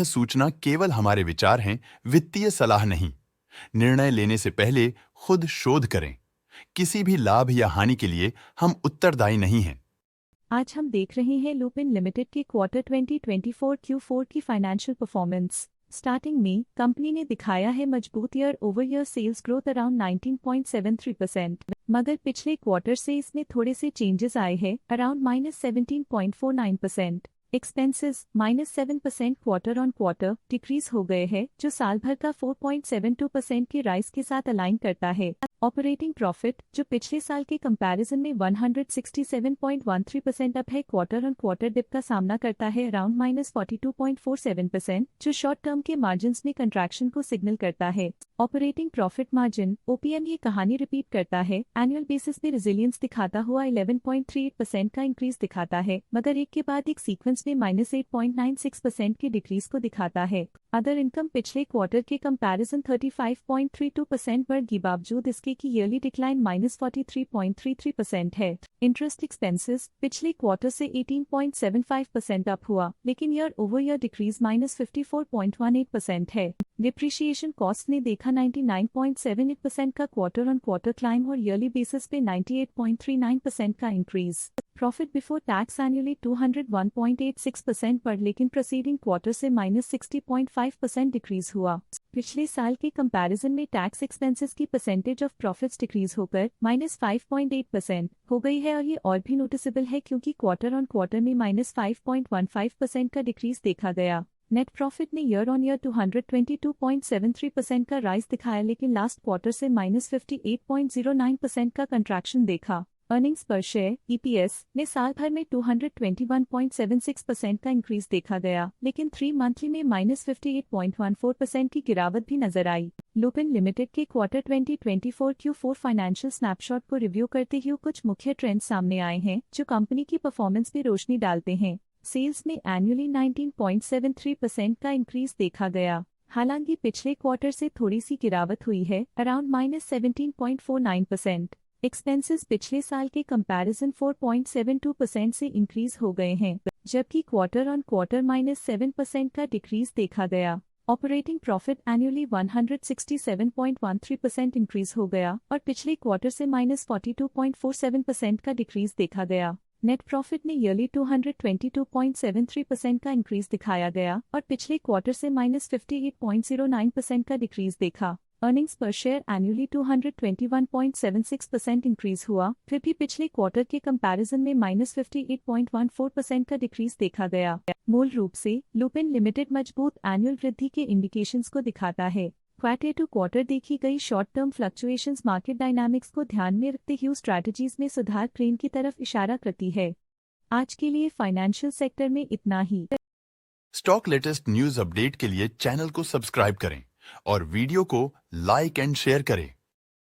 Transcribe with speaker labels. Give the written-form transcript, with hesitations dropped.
Speaker 1: सूचना केवल हमारे विचार हैं, वित्तीय सलाह नहीं। निर्णय लेने से पहले खुद शोध करें। किसी भी लाभ या हानि के लिए हम उत्तरदायी नहीं हैं।
Speaker 2: आज हम देख रहे हैं लुपिन लिमिटेड के क्वार्टर 2024 Q4 की फाइनेंशियल परफॉर्मेंस। स्टार्टिंग में कंपनी ने दिखाया है मजबूत year over year sales growth around 19.73%, मगर पिछले क्वार्टर से इसमें थोड़े से चेंजेस आए हैं around -17.49%। Expenses -7% quarter on quarter decrease हो गए हैं, जो साल भर का 4.72% के राइज के साथ अलाइन करता है। ऑपरेटिंग प्रॉफिट, जो पिछले साल के कंपैरिजन में 167.13% अप है, क्वार्टर ऑन क्वार्टर डिप का सामना करता है अराउंड -42.47%, जो शॉर्ट टर्म के मार्जिन्स में कंट्रैक्शन को सिग्नल करता है। ऑपरेटिंग प्रॉफिट मार्जिन OPM ये कहानी रिपीट करता है, एनुअल बेसिस पे रेजिलियंस दिखाता हुआ 11.38% का इंक्रीज दिखाता है, मगर एक के बाद एक सीक्वेंस में -8.96% की डिक्रीज को दिखाता है। अदर इनकम पिछले क्वार्टर के कंपैरिजन 35.32% बढ़ गई, बावजूद इसके की ईयरली डिक्लाइन -43.33% है। इंटरेस्ट एक्सपेंसेस पिछले क्वार्टर से 18.75% अप हुआ, लेकिन ईयर ओवर ईयर डिक्रीज -54.18% है। डिप्रिशिएशन कॉस्ट ने देखा 99.78% का क्वार्टर ऑन क्वार्टर क्लाइम और ईयरली बेसिस पे 98.39% का increase. Profit before tax annually 201.86% पर, लेकिन प्रीसीडिंग क्वार्टर से -60.5% डिक्रीज हुआ। पिछले साल के कंपैरिजन में टैक्स एक्सपेंसेस की परसेंटेज ऑफ प्रॉफिट्स डिक्रीज होकर -5.8% हो गई है, और ये और भी नोटिसेबल है क्योंकि क्वार्टर ऑन क्वार्टर में -5.15% का डिक्रीज देखा गया। नेट प्रॉफिट ने ईयर ऑन ईयर 222.73% का राइज दिखाया, लेकिन लास्ट क्वार्टर से -58.09% का कंट्रैक्शन देखा। अर्निंग्स पर शेयर EPS ने साल भर में 221.76% का इंक्रीज देखा गया, लेकिन 3 मंथली में -58.14% की गिरावट भी नजर आई। लुपिन लिमिटेड के क्वार्टर 2024 Q4 फाइनेंशियल स्नैपशॉट को रिव्यू करते हुए कुछ मुख्य ट्रेंड्स सामने आए हैं जो कंपनी की परफॉर्मेंस पे रोशनी डालते हैं। सेल्स में एनुअली 19.73% का इंक्रीज देखा गया, हालांकि पिछले क्वार्टर से थोड़ी सी गिरावट हुई है अराउंड -17.49%। एक्सपेंसेस पिछले साल के कंपैरिजन 4.72% से इंक्रीज हो गए हैं, जबकि क्वार्टर ऑन क्वार्टर -7% का डिक्रीज देखा गया। ऑपरेटिंग प्रॉफिट एनुअली 167.13% इंक्रीज हो गया और पिछले क्वार्टर से -42.47% का डिक्रीज देखा गया। नेट प्रॉफिट ने ईयरली 222.73% का इंक्रीज दिखाया गया और पिछले क्वार्टर से -58.09% का डिक्रीज देखा। अर्निंग्स पर शेयर एनुअली 221.76% इंक्रीज हुआ, फिर भी पिछले क्वार्टर के कंपैरिजन में -58.14% का डिक्रीज देखा गया। मूल रूप से लुपिन लिमिटेड मजबूत एनुअल वृद्धि के इंडिकेशंस को दिखाता है। क्वार्टर टू क्वार्टर देखी गई short term fluctuations market dynamics को ध्यान में रखते हुए स्ट्रैटेजीज में सुधार ट्रेंड की तरफ इशारा करती है। आज के लिए फाइनेंशियल सेक्टर में इतना ही।
Speaker 1: स्टॉक लेटेस्ट न्यूज अपडेट के लिए चैनल को सब्सक्राइब करें और वीडियो को लाइक एंड शेयर करें।